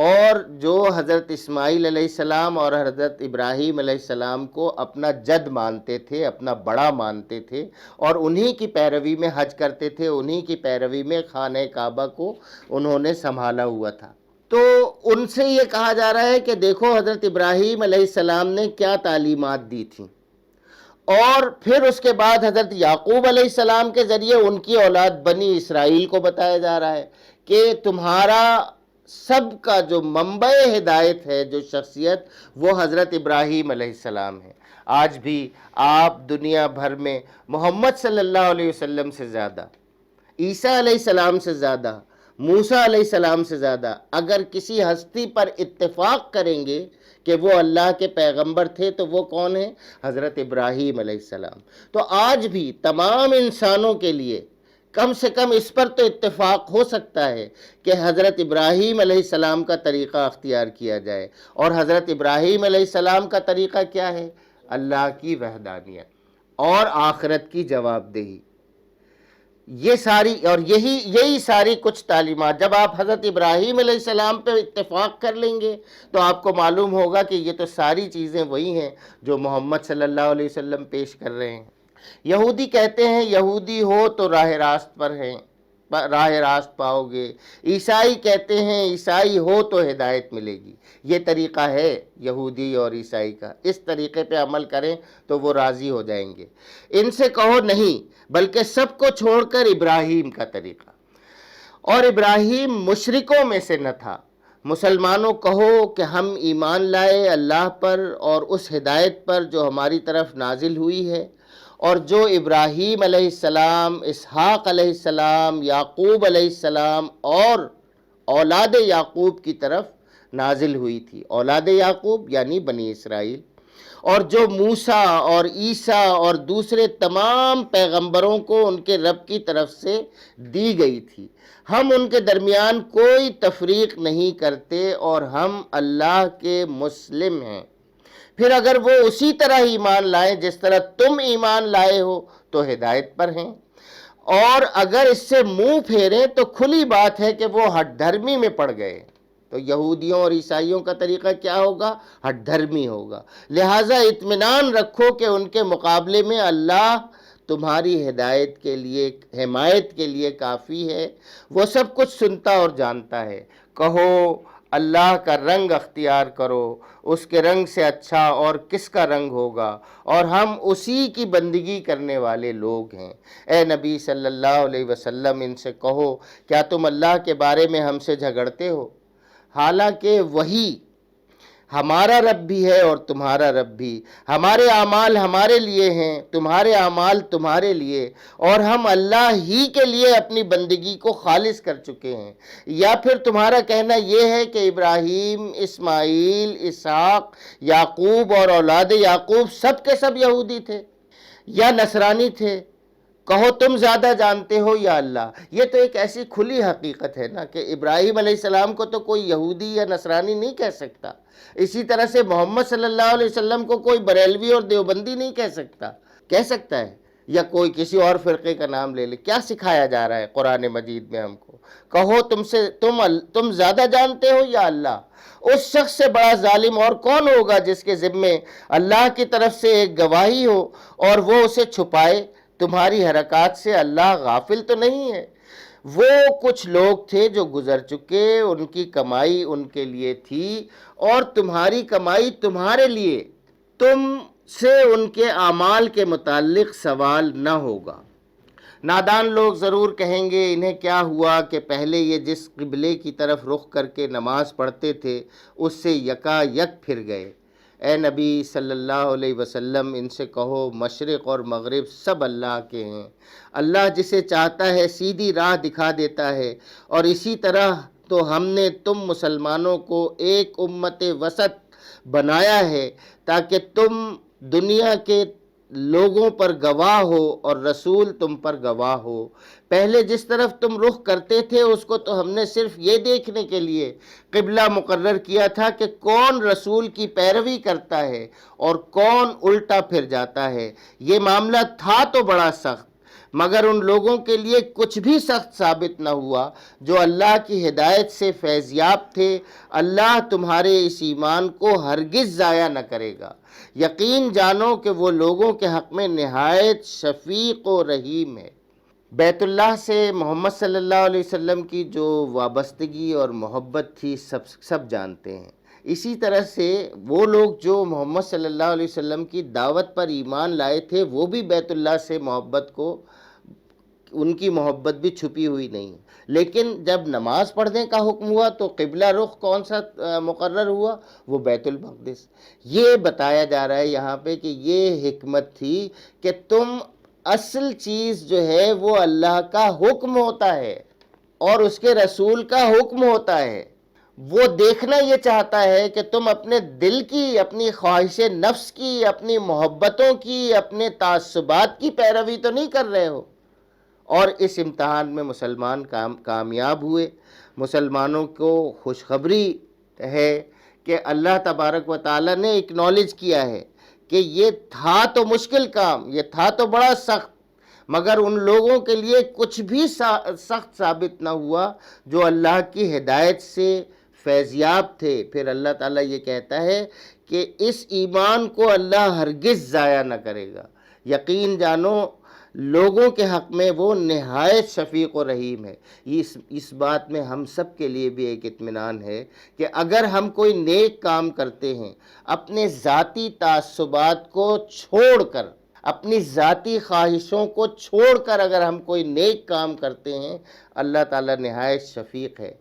اور جو حضرت اسماعیل علیہ السلام اور حضرت ابراہیم علیہ السلام کو اپنا جد مانتے تھے، اپنا بڑا مانتے تھے، اور انہی کی پیروی میں حج کرتے تھے، انہی کی پیروی میں خانہ کعبہ کو انہوں نے سنبھالا ہوا تھا۔ تو ان سے یہ کہا جا رہا ہے کہ دیکھو حضرت ابراہیم علیہ السلام نے کیا تعلیمات دی تھیں، اور پھر اس کے بعد حضرت یعقوب علیہ السلام کے ذریعے ان کی اولاد بنی اسرائیل کو بتایا جا رہا ہے کہ تمہارا سب کا جو منبع ہدایت ہے، جو شخصیت، وہ حضرت ابراہیم علیہ السلام ہے۔ آج بھی آپ دنیا بھر میں محمد صلی اللہ علیہ وسلم سے زیادہ، عیسیٰ علیہ السلام سے زیادہ، موسیٰ علیہ السلام سے زیادہ اگر کسی ہستی پر اتفاق کریں گے کہ وہ اللہ کے پیغمبر تھے تو وہ کون ہیں؟ حضرت ابراہیم علیہ السلام۔ تو آج بھی تمام انسانوں کے لیے کم سے کم اس پر تو اتفاق ہو سکتا ہے کہ حضرت ابراہیم علیہ السلام کا طریقہ اختیار کیا جائے، اور حضرت ابراہیم علیہ السلام کا طریقہ کیا ہے؟ اللہ کی وحدانیت اور آخرت کی جواب دہی۔ یہ ساری اور یہی ساری کچھ تعلیمات جب آپ حضرت ابراہیم علیہ السلام پہ اتفاق کر لیں گے تو آپ کو معلوم ہوگا کہ یہ تو ساری چیزیں وہی ہیں جو محمد صلی اللہ علیہ وسلم پیش کر رہے ہیں۔ یہودی کہتے ہیں یہودی ہو تو راہ راست پر ہیں، راہ راست پاؤ گے۔ عیسائی کہتے ہیں عیسائی ہو تو ہدایت ملے گی۔ یہ طریقہ ہے یہودی اور عیسائی کا، اس طریقے پہ عمل کریں تو وہ راضی ہو جائیں گے۔ ان سے کہو نہیں، بلکہ سب کو چھوڑ کر ابراہیم کا طریقہ، اور ابراہیم مشرکوں میں سے نہ تھا۔ مسلمانوں کہو کہ ہم ایمان لائے اللہ پر اور اس ہدایت پر جو ہماری طرف نازل ہوئی ہے، اور جو ابراہیم علیہ السلام، اسحاق علیہ السلام، یعقوب علیہ السلام اور اولاد یعقوب کی طرف نازل ہوئی تھی۔ اولاد یعقوب یعنی بنی اسرائیل، اور جو موسیٰ اور عیسیٰ اور دوسرے تمام پیغمبروں کو ان کے رب کی طرف سے دی گئی تھی۔ ہم ان کے درمیان کوئی تفریق نہیں کرتے اور ہم اللہ کے مسلم ہیں۔ پھر اگر وہ اسی طرح ایمان لائیں جس طرح تم ایمان لائے ہو تو ہدایت پر ہیں، اور اگر اس سے منہ پھیریں تو کھلی بات ہے کہ وہ ہٹ دھرمی میں پڑ گئے۔ تو یہودیوں اور عیسائیوں کا طریقہ کیا ہوگا؟ ہٹ دھرمی ہوگا۔ لہٰذا اطمینان رکھو کہ ان کے مقابلے میں اللہ تمہاری ہدایت کے لیے، حمایت کے لیے کافی ہے۔ وہ سب کچھ سنتا اور جانتا ہے۔ کہو اللہ کا رنگ اختیار کرو، اس کے رنگ سے اچھا اور کس کا رنگ ہوگا، اور ہم اسی کی بندگی کرنے والے لوگ ہیں۔ اے نبی صلی اللہ علیہ وسلم ان سے کہو کیا تم اللہ کے بارے میں ہم سے جھگڑتے ہو؟ حالانکہ وہی ہمارا رب بھی ہے اور تمہارا رب بھی، ہمارے اعمال ہمارے لیے ہیں، تمہارے اعمال تمہارے لیے، اور ہم اللہ ہی کے لیے اپنی بندگی کو خالص کر چکے ہیں۔ یا پھر تمہارا کہنا یہ ہے کہ ابراہیم، اسماعیل، اسحاق، یعقوب اور اولاد یعقوب سب کے سب یہودی تھے یا نصرانی تھے؟ کہو تم زیادہ جانتے ہو یا اللہ۔ یہ تو ایک ایسی کھلی حقیقت ہے نا کہ ابراہیم علیہ السلام کو تو کوئی یہودی یا نصرانی نہیں کہہ سکتا، اسی طرح سے محمد صلی اللہ علیہ وسلم کو کوئی بریلوی اور دیوبندی نہیں کہہ سکتا ہے، یا کوئی کسی اور فرقے کا نام لے لے۔ کیا سکھایا جا رہا ہے قرآن مجید میں ہم کو؟ کہو تم زیادہ جانتے ہو یا اللہ۔ اس شخص سے بڑا ظالم اور کون ہوگا جس کے ذمے اللہ کی طرف سے ایک گواہی ہو اور وہ اسے چھپائے؟ تمہاری حرکات سے اللہ غافل تو نہیں ہے۔ وہ کچھ لوگ تھے جو گزر چکے، ان کی کمائی ان کے لیے تھی اور تمہاری کمائی تمہارے لیے، تم سے ان کے اعمال کے متعلق سوال نہ ہوگا۔ نادان لوگ ضرور کہیں گے انہیں کیا ہوا کہ پہلے یہ جس قبلے کی طرف رخ کر کے نماز پڑھتے تھے اس سے یکا یک پھر گئے۔ اے نبی صلی اللہ علیہ وسلم، ان سے کہو مشرق اور مغرب سب اللہ کے ہیں، اللہ جسے چاہتا ہے سیدھی راہ دکھا دیتا ہے، اور اسی طرح تو ہم نے تم مسلمانوں کو ایک امت وسط بنایا ہے تاکہ تم دنیا کے لوگوں پر گواہ ہو اور رسول تم پر گواہ ہو۔ پہلے جس طرف تم رخ کرتے تھے اس کو تو ہم نے صرف یہ دیکھنے کے لیے قبلہ مقرر کیا تھا کہ کون رسول کی پیروی کرتا ہے اور کون الٹا پھر جاتا ہے۔ یہ معاملہ تھا تو بڑا سخت، مگر ان لوگوں کے لیے کچھ بھی سخت ثابت نہ ہوا جو اللہ کی ہدایت سے فیضیاب تھے۔ اللہ تمہارے اس ایمان کو ہرگز ضائع نہ کرے گا۔ یقین جانو کہ وہ لوگوں کے حق میں نہایت شفیق و رحیم ہے۔ بیت اللہ سے محمد صلی اللہ علیہ وسلم کی جو وابستگی اور محبت تھی سب جانتے ہیں۔ اسی طرح سے وہ لوگ جو محمد صلی اللہ علیہ وسلم کی دعوت پر ایمان لائے تھے وہ بھی بیت اللہ سے ان کی محبت بھی چھپی ہوئی نہیں، لیکن جب نماز پڑھنے کا حکم ہوا تو قبلہ رخ کون سا مقرر ہوا؟ وہ بیت المقدس۔ یہ بتایا جا رہا ہے یہاں پہ کہ یہ حکمت تھی کہ تم اصل چیز جو ہے وہ اللہ کا حکم ہوتا ہے اور اس کے رسول کا حکم ہوتا ہے۔ وہ دیکھنا یہ چاہتا ہے کہ تم اپنے دل کی، اپنی خواہش نفس کی، اپنی محبتوں کی، اپنے تعصبات کی پیروی تو نہیں کر رہے ہو۔ اور اس امتحان میں مسلمان کامیاب ہوئے۔ مسلمانوں کو خوشخبری ہے کہ اللہ تبارک و تعالیٰ نے اکنالج کیا ہے کہ یہ تھا تو مشکل کام، یہ تھا تو بڑا سخت، مگر ان لوگوں کے لیے کچھ بھی سخت ثابت نہ ہوا جو اللہ کی ہدایت سے فیضیاب تھے۔ پھر اللہ تعالیٰ یہ کہتا ہے کہ اس ایمان کو اللہ ہرگز ضائع نہ کرے گا۔ یقین جانو لوگوں کے حق میں وہ نہایت شفیق و رحیم ہے۔ اس بات میں ہم سب کے لیے بھی ایک اطمینان ہے کہ اگر ہم کوئی نیک کام کرتے ہیں، اپنے ذاتی تعصبات کو چھوڑ کر، اپنی ذاتی خواہشوں کو چھوڑ کر اگر ہم کوئی نیک کام کرتے ہیں، اللہ تعالیٰ نہایت شفیق ہے،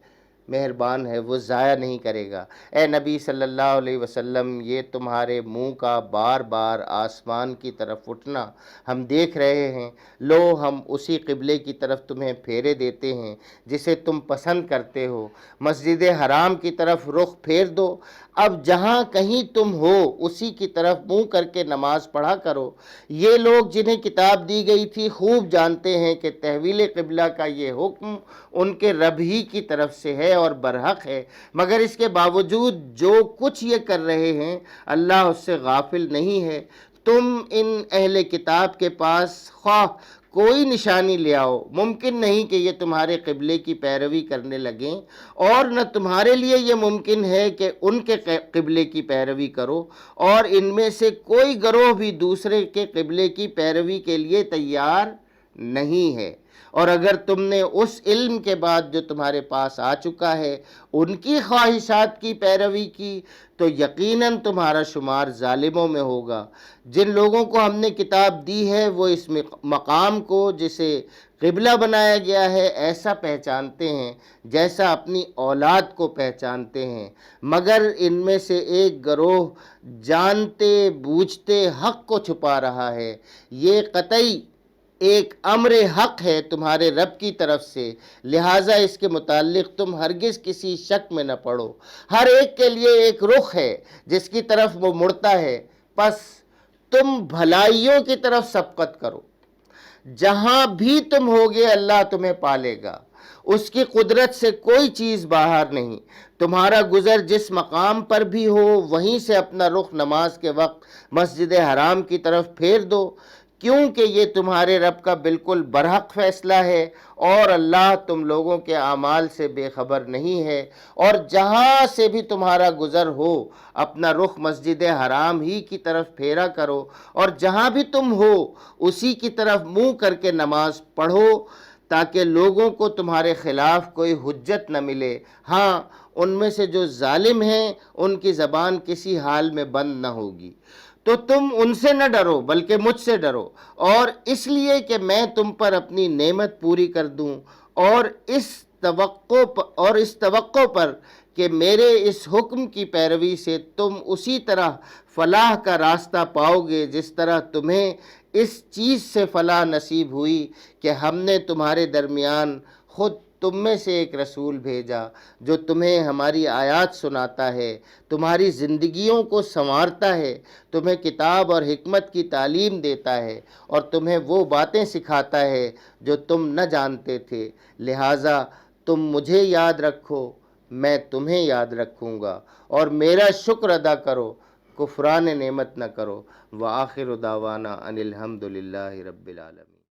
مہربان ہے، وہ ضائع نہیں کرے گا۔ اے نبی صلی اللہ علیہ وسلم، یہ تمہارے منہ کا بار بار آسمان کی طرف اٹھنا ہم دیکھ رہے ہیں۔ لو ہم اسی قبلے کی طرف تمہیں پھیرے دیتے ہیں جسے تم پسند کرتے ہو۔ مسجد حرام کی طرف رخ پھیر دو۔ اب جہاں کہیں تم ہو اسی کی طرف منہ کر کے نماز پڑھا کرو۔ یہ لوگ جنہیں کتاب دی گئی تھی خوب جانتے ہیں کہ تحویل قبلہ کا یہ حکم ان کے رب ہی کی طرف سے ہے اور برحق ہے، مگر اس کے باوجود جو کچھ یہ کر رہے ہیں اللہ اس سے غافل نہیں ہے۔ تم ان اہل کتاب کے پاس خواہ کوئی نشانی لے آؤ، ممکن نہیں کہ یہ تمہارے قبلے کی پیروی کرنے لگیں، اور نہ تمہارے لیے یہ ممکن ہے کہ ان کے قبلے کی پیروی کرو، اور ان میں سے کوئی گروہ بھی دوسرے کے قبلے کی پیروی کے لیے تیار نہیں ہے۔ اور اگر تم نے اس علم کے بعد جو تمہارے پاس آ چکا ہے ان کی خواہشات کی پیروی کی تو یقیناً تمہارا شمار ظالموں میں ہوگا۔ جن لوگوں کو ہم نے کتاب دی ہے وہ اس مقام کو جسے قبلہ بنایا گیا ہے ایسا پہچانتے ہیں جیسا اپنی اولاد کو پہچانتے ہیں، مگر ان میں سے ایک گروہ جانتے بوجھتے حق کو چھپا رہا ہے۔ یہ قطعی ایک امر حق ہے تمہارے رب کی طرف سے، لہٰذا اس کے متعلق تم ہرگز کسی شک میں نہ پڑو۔ ہر ایک کے لیے ایک رخ ہے جس کی طرف وہ مڑتا ہے، پس تم بھلائیوں کی طرف سبقت کرو۔ جہاں بھی تم ہوگے اللہ تمہیں پالے گا، اس کی قدرت سے کوئی چیز باہر نہیں۔ تمہارا گزر جس مقام پر بھی ہو وہیں سے اپنا رخ نماز کے وقت مسجد حرام کی طرف پھیر دو، کیونکہ یہ تمہارے رب کا بالکل برحق فیصلہ ہے اور اللہ تم لوگوں کے اعمال سے بے خبر نہیں ہے۔ اور جہاں سے بھی تمہارا گزر ہو اپنا رخ مسجد حرام ہی کی طرف پھیرا کرو، اور جہاں بھی تم ہو اسی کی طرف منہ کر کے نماز پڑھو تاکہ لوگوں کو تمہارے خلاف کوئی حجت نہ ملے۔ ہاں، ان میں سے جو ظالم ہیں ان کی زبان کسی حال میں بند نہ ہوگی، تو تم ان سے نہ ڈرو بلکہ مجھ سے ڈرو، اور اس لیے کہ میں تم پر اپنی نعمت پوری کر دوں، اور اس توقع پر کہ میرے اس حکم کی پیروی سے تم اسی طرح فلاح کا راستہ پاؤ گے جس طرح تمہیں اس چیز سے فلاح نصیب ہوئی کہ ہم نے تمہارے درمیان خود تم میں سے ایک رسول بھیجا جو تمہیں ہماری آیات سناتا ہے، تمہاری زندگیوں کو سنوارتا ہے، تمہیں کتاب اور حکمت کی تعلیم دیتا ہے اور تمہیں وہ باتیں سکھاتا ہے جو تم نہ جانتے تھے۔ لہٰذا تم مجھے یاد رکھو، میں تمہیں یاد رکھوں گا، اور میرا شکر ادا کرو، کفران نعمت نہ کرو۔ وآخر دعوانا ان الحمد للہ رب العالمین۔